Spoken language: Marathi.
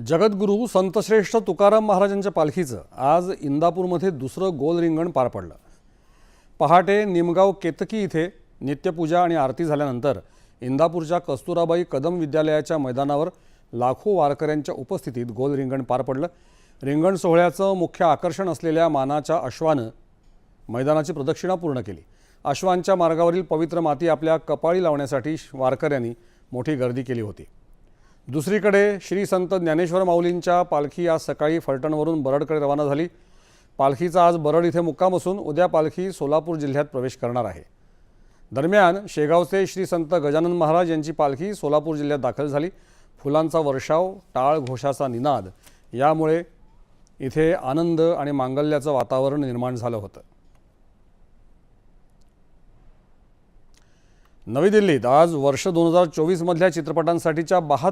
जगद्गुरू संतश्रेष्ठ तुकाराम महाराजांच्या पालखीचं आज इंदापूरमध्ये दुसरं गोल रिंगण पार पडलं। पहाटे निमगाव केतकी इथे नित्यपूजा आणि आरती झाल्यानंतर इंदापूरच्या कस्तुराबाई कदम विद्यालयाच्या मैदानावर लाखो वारकऱ्यांच्या उपस्थितीत गोल रिंगण पार पडलं। रिंगण सोहळ्याचं मुख्य आकर्षण असलेल्या मानाच्या अश्वानं मैदानाची प्रदक्षिणा पूर्ण केली। अश्वांच्या मार्गावरील पवित्र माती आपल्या कपाळी लावण्यासाठी वारकऱ्यांनी मोठी गर्दी केली होती। दुसरीकडे श्री संत ज्ञानेश्वर माऊलींच्या पालखी आज सकाळी फलटणवरून बरडकडे रवाना झाली। पालखीचा आज बरड इथे मुक्काम असून उद्या पालखी सोलापूर जिल्ह्यात प्रवेश करणार आहे। दरम्यान शेगावचे श्री संत गजानन महाराज यांची पालखी सोलापूर जिल्ह्यात दाखल झाली। फुलांचा वर्षाव, टाळ घोषाचा निनाद यामुळे इथे आनंद आणि मांगल्याचं वातावरण निर्माण झालं होतं। नवी दिल्लीत आज वर्ष 2024 मधल्या चित्रपटांसाठीच्या 72